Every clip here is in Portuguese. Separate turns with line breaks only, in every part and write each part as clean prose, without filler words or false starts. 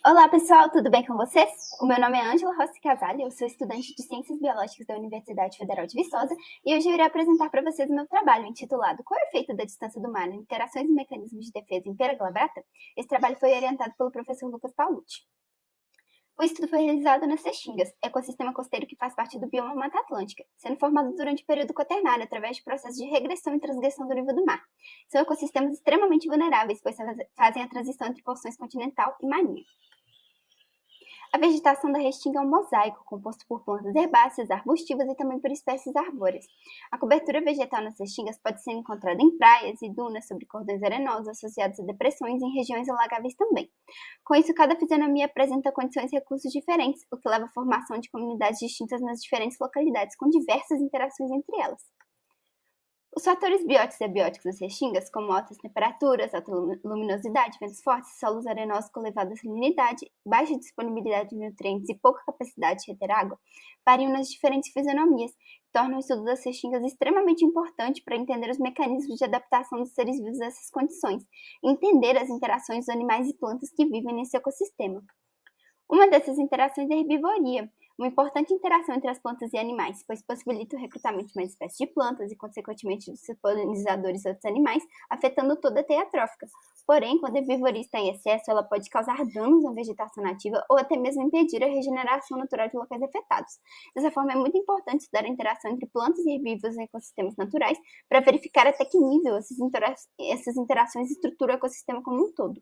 Olá pessoal, tudo bem com vocês? O meu nome é Ângela Rossi Casale, eu sou estudante de Ciências Biológicas da Universidade Federal de Viçosa e hoje eu irei apresentar para vocês o meu trabalho intitulado Qual é o efeito da distância do mar em interações e mecanismos de defesa em pera glabrata? Esse trabalho foi orientado pelo professor Lucas Paulucci. O estudo foi realizado nas Caatingas, ecossistema costeiro que faz parte do bioma Mata Atlântica, sendo formado durante o período quaternário através de processos de regressão e transgressão do nível do mar. São ecossistemas extremamente vulneráveis, pois fazem a transição entre porções continental e marinha. A vegetação da restinga é um mosaico, composto por plantas herbáceas, arbustivas e também por espécies arbóreas. A cobertura vegetal nas restingas pode ser encontrada em praias e dunas sobre cordões arenosos associados a depressões e em regiões alagáveis também. Com isso, cada fisionomia apresenta condições e recursos diferentes, o que leva à formação de comunidades distintas nas diferentes localidades, com diversas interações entre elas. Os fatores bióticos e abióticos das restingas, como altas temperaturas, alta luminosidade, ventos fortes, solos arenosos com elevada salinidade, baixa disponibilidade de nutrientes e pouca capacidade de reter água, variam nas diferentes fisionomias, e tornam o estudo das restingas extremamente importante para entender os mecanismos de adaptação dos seres vivos a essas condições e entender as interações dos animais e plantas que vivem nesse ecossistema. Uma dessas interações é a herbivoria, uma importante interação entre as plantas e animais, pois possibilita o recrutamento de mais espécies de plantas e, consequentemente, dos polinizadores e outros animais, afetando toda a teia trófica. Porém, quando a herbivoria está em excesso, ela pode causar danos à vegetação nativa ou até mesmo impedir a regeneração natural de locais afetados. Dessa forma, é muito importante estudar a interação entre plantas e herbívoros em ecossistemas naturais para verificar até que nível essas interações estruturam o ecossistema como um todo.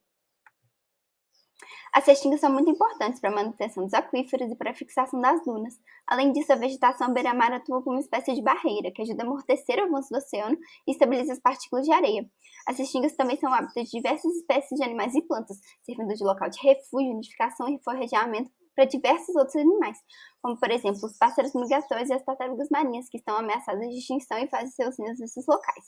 As restingas são muito importantes para a manutenção dos aquíferos e para a fixação das dunas. Além disso, a vegetação beira-mar atua como uma espécie de barreira, que ajuda a amortecer o avanço do oceano e estabiliza as partículas de areia. As restingas também são hábitats de diversas espécies de animais e plantas, servindo de local de refúgio, nidificação e forrageamento para diversos outros animais, como, por exemplo, os pássaros migratórios e as tartarugas marinhas, que estão ameaçadas de extinção e fazem seus ninhos nesses locais.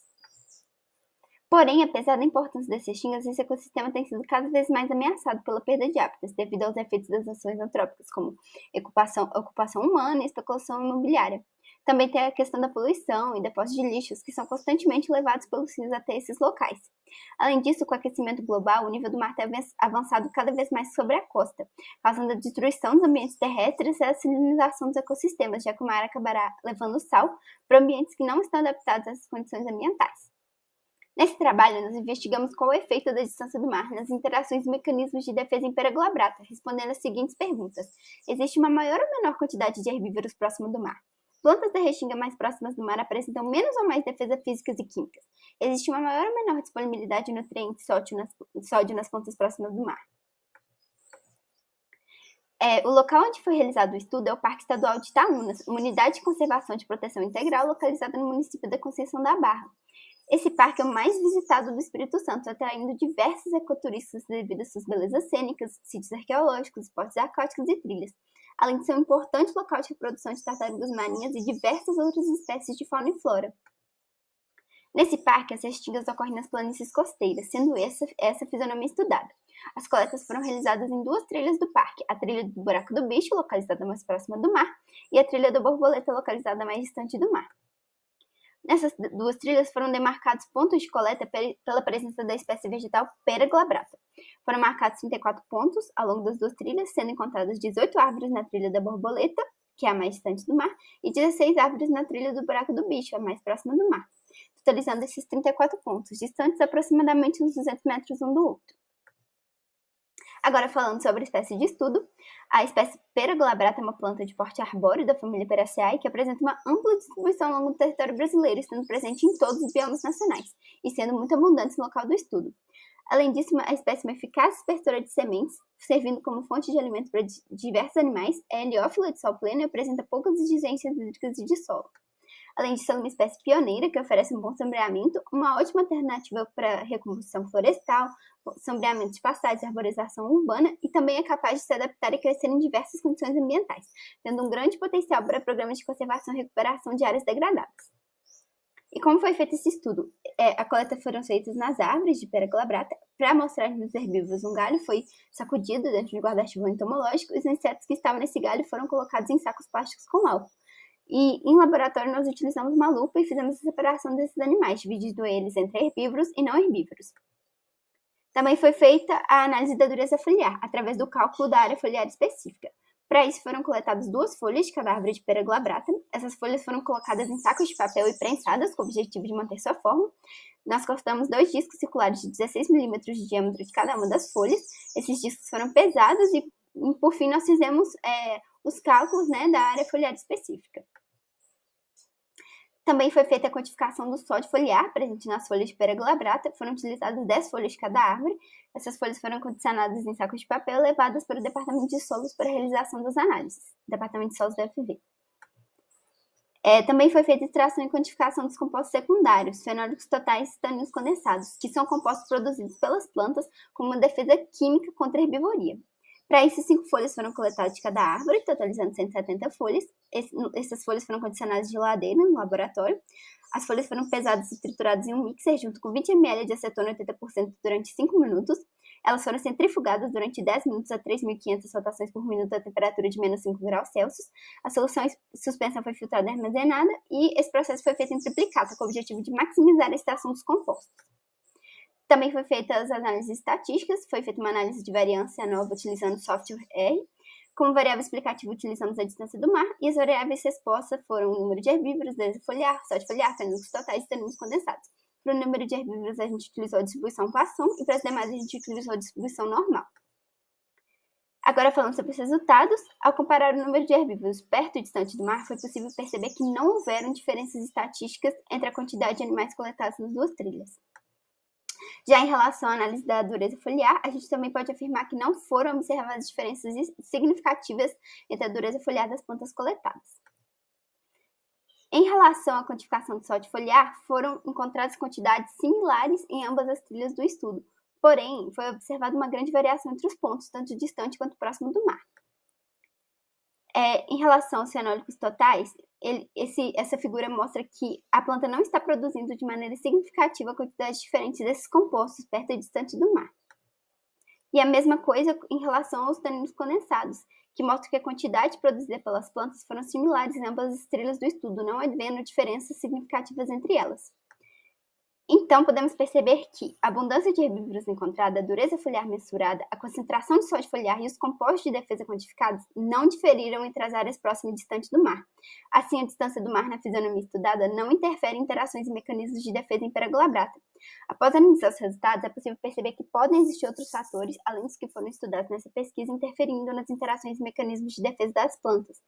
Porém, apesar da importância das restingas, esse ecossistema tem sido cada vez mais ameaçado pela perda de hábitats devido aos efeitos das ações antrópicas, como ocupação humana e especulação imobiliária. Também tem a questão da poluição e depósitos de lixos, que são constantemente levados pelos rios até esses locais. Além disso, com o aquecimento global, o nível do mar tem avançado cada vez mais sobre a costa, causando a destruição dos ambientes terrestres e a salinização dos ecossistemas, já que o mar acabará levando sal para ambientes que não estão adaptados a essas condições ambientais. Nesse trabalho, nós investigamos qual é o efeito da distância do mar nas interações e mecanismos de defesa em pera glabrata, respondendo as seguintes perguntas. Existe uma maior ou menor quantidade de herbívoros próximo do mar? Plantas da restinga mais próximas do mar apresentam menos ou mais defesa físicas e químicas? Existe uma maior ou menor disponibilidade de nutrientes sódio nas plantas próximas do mar? O local onde foi realizado o estudo é o Parque Estadual de Itaúnas, uma unidade de conservação de proteção integral localizada no município da Conceição da Barra. Esse parque é o mais visitado do Espírito Santo, atraindo diversos ecoturistas devido às suas belezas cênicas, sítios arqueológicos, esportes aquáticos e trilhas, além de ser um importante local de reprodução de tartarugas marinhas e diversas outras espécies de fauna e flora. Nesse parque, as restingas ocorrem nas planícies costeiras, sendo essa a fisionomia estudada. As coletas foram realizadas em duas trilhas do parque, a trilha do Buraco do Bicho, localizada mais próxima do mar, e a trilha da Borboleta, localizada mais distante do mar. Nessas duas trilhas foram demarcados pontos de coleta pela presença da espécie vegetal pera glabrata. Foram marcados 34 pontos ao longo das duas trilhas, sendo encontradas 18 árvores na trilha da Borboleta, que é a mais distante do mar, e 16 árvores na trilha do Buraco do Bicho, a mais próxima do mar, totalizando esses 34 pontos, distantes aproximadamente uns 200 metros um do outro. Agora, falando sobre a espécie de estudo, a espécie pera glabrata é uma planta de porte arbóreo da família Peraceae que apresenta uma ampla distribuição ao longo do território brasileiro, estando presente em todos os biomas nacionais e sendo muito abundante no local do estudo. Além disso, a espécie é uma eficaz dispersora de sementes, servindo como fonte de alimento para diversos animais, é heliófila de sol pleno e apresenta poucas exigências hídricas e de solo. Além de ser uma espécie pioneira que oferece um bom sombreamento, uma ótima alternativa para recomposição florestal, sombreamento de pastagens e arborização urbana, e também é capaz de se adaptar e crescer em diversas condições ambientais, tendo um grande potencial para programas de conservação e recuperação de áreas degradadas. E como foi feito esse estudo? A coleta foram feitas nas árvores de pera glabrata. Para mostrar nos herbívoros, um galho foi sacudido dentro de um guarda-chuva entomológico e os insetos que estavam nesse galho foram colocados em sacos plásticos com álcool. E em laboratório nós utilizamos uma lupa e fizemos a separação desses animais, dividindo eles entre herbívoros e não herbívoros. Também foi feita a análise da dureza foliar, através do cálculo da área foliar específica. Para isso, foram coletadas 2 folhas de cada árvore de pera glabrata. Essas folhas foram colocadas em sacos de papel e prensadas, com o objetivo de manter sua forma. Nós cortamos 2 discos circulares de 16 milímetros de diâmetro de cada uma das folhas. Esses discos foram pesados e, por fim, nós fizemos os cálculos, né, da área foliar específica. Também foi feita a quantificação do sódio foliar presente nas folhas de pera glabrata. Foram utilizadas 10 folhas de cada árvore. Essas folhas foram condicionadas em sacos de papel e levadas para o Departamento de Solos para a realização das análises. Departamento de Solos da UFV. Também foi feita a extração e quantificação dos compostos secundários, fenólicos totais e taninos condensados, que são compostos produzidos pelas plantas como uma defesa química contra a herbivoria. Para isso, 5 folhas foram coletadas de cada árvore, totalizando 170 folhas. Essas folhas foram condicionadas de geladeira no laboratório. As folhas foram pesadas e trituradas em um mixer junto com 20 ml de acetona 80% durante 5 minutos. Elas foram centrifugadas durante 10 minutos a 3.500 rotações por minuto a temperatura de menos 5 graus Celsius. A solução em suspensão foi filtrada e armazenada e esse processo foi feito em triplicata com o objetivo de maximizar a extração dos compostos. Também foi feita as análises estatísticas, foi feita uma análise de variância nova utilizando software R. Como variável explicativa, utilizamos a distância do mar, e as variáveis resposta foram o número de herbívoros, dureza foliar, sódio foliar, taninos totais e taninos condensados. Para o número de herbívoros, a gente utilizou a distribuição Poisson, e para as demais, a gente utilizou a distribuição normal. Agora, falando sobre os resultados, ao comparar o número de herbívoros perto e distante do mar, foi possível perceber que não houveram diferenças estatísticas entre a quantidade de animais coletados nas 2 trilhas. Já em relação à análise da dureza foliar, a gente também pode afirmar que não foram observadas diferenças significativas entre a dureza foliar das plantas coletadas. Em relação à quantificação do sódio foliar, foram encontradas quantidades similares em ambas as trilhas do estudo, porém, foi observada uma grande variação entre os pontos, tanto distante quanto próximo do mar. Em relação aos fenólicos totais, essa figura mostra que a planta não está produzindo de maneira significativa quantidades diferentes desses compostos perto e distante do mar. E a mesma coisa em relação aos taninos condensados, que mostra que a quantidade produzida pelas plantas foram similares em ambas as trilhas do estudo, não havendo diferenças significativas entre elas. Então, podemos perceber que a abundância de herbívoros encontrada, a dureza foliar mensurada, a concentração de sódio foliar e os compostos de defesa quantificados não diferiram entre as áreas próximas e distantes do mar. Assim, a distância do mar na fisionomia estudada não interfere em interações e mecanismos de defesa em pera glabrata. Após analisar os resultados, é possível perceber que podem existir outros fatores, além dos que foram estudados nessa pesquisa, interferindo nas interações e mecanismos de defesa das plantas,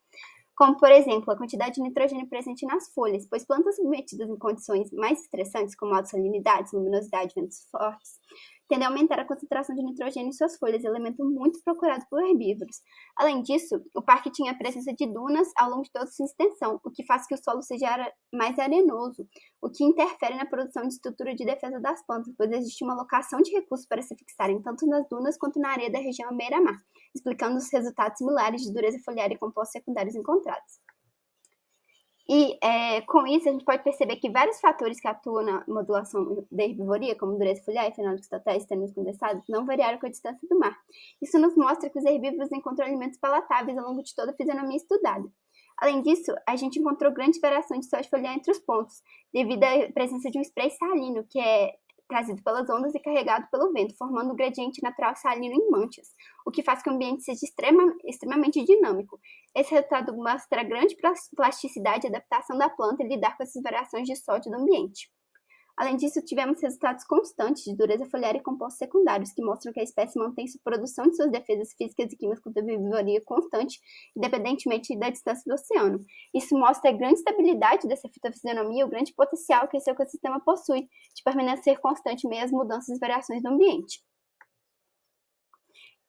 como, por exemplo, a quantidade de nitrogênio presente nas folhas, pois plantas submetidas em condições mais estressantes, como alta salinidade, luminosidade, ventos fortes, tendem a aumentar a concentração de nitrogênio em suas folhas, elemento muito procurado por herbívoros. Além disso, o parque tinha a presença de dunas ao longo de toda sua extensão, o que faz que o solo seja mais arenoso, o que interfere na produção de estrutura de defesa das plantas, pois existe uma alocação de recursos para se fixarem tanto nas dunas quanto na areia da região à beira-mar, explicando os resultados similares de dureza foliar e compostos secundários encontrados. E com isso, a gente pode perceber que vários fatores que atuam na modulação da herbivoria, como dureza foliar e fenólicos totais e taninos condensados, não variaram com a distância do mar. Isso nos mostra que os herbívoros encontram alimentos palatáveis ao longo de toda a fisionomia estudada. Além disso, a gente encontrou grandes variações de sódio foliar entre os pontos, devido à presença de um spray salino, que é trazido pelas ondas e carregado pelo vento, formando um gradiente natural salino em manchas, o que faz que o ambiente seja extremamente dinâmico. Esse resultado mostra a grande plasticidade e adaptação da planta em lidar com essas variações de sódio do ambiente. Além disso, tivemos resultados constantes de dureza foliar e compostos secundários, que mostram que a espécie mantém sua produção de suas defesas físicas e químicas contra a herbivoria constante, independentemente da distância do oceano. Isso mostra a grande estabilidade dessa fitofisionomia e o grande potencial que esse ecossistema possui de permanecer constante em meio às mudanças e variações do ambiente.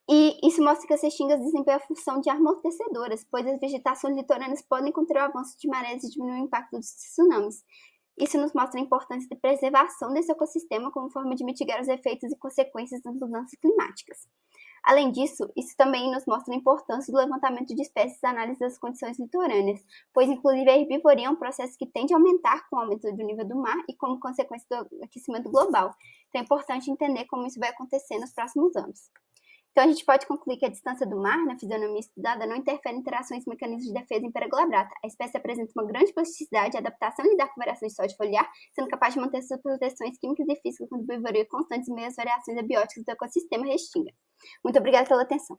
E isso mostra que as restingas desempenham a função de amortecedoras, pois as vegetações litorâneas podem conter o avanço de marés e diminuir o impacto dos tsunamis. Isso nos mostra a importância de preservação desse ecossistema como forma de mitigar os efeitos e consequências das mudanças climáticas. Além disso, isso também nos mostra a importância do levantamento de espécies e análise das condições litorâneas, pois inclusive a herbivoria é um processo que tende a aumentar com o aumento do nível do mar e como consequência do aquecimento global. Então é importante entender como isso vai acontecer nos próximos anos. Então, a gente pode concluir que a distância do mar, na fisionomia estudada, não interfere em interações e mecanismos de defesa em Peraglabrata. A espécie apresenta uma grande plasticidade e adaptação em lidar com variações de sódio foliar, sendo capaz de manter suas proteções químicas e físicas com desenvolvimento constantes em meio às variações abióticas do ecossistema restinga. Muito obrigada pela atenção.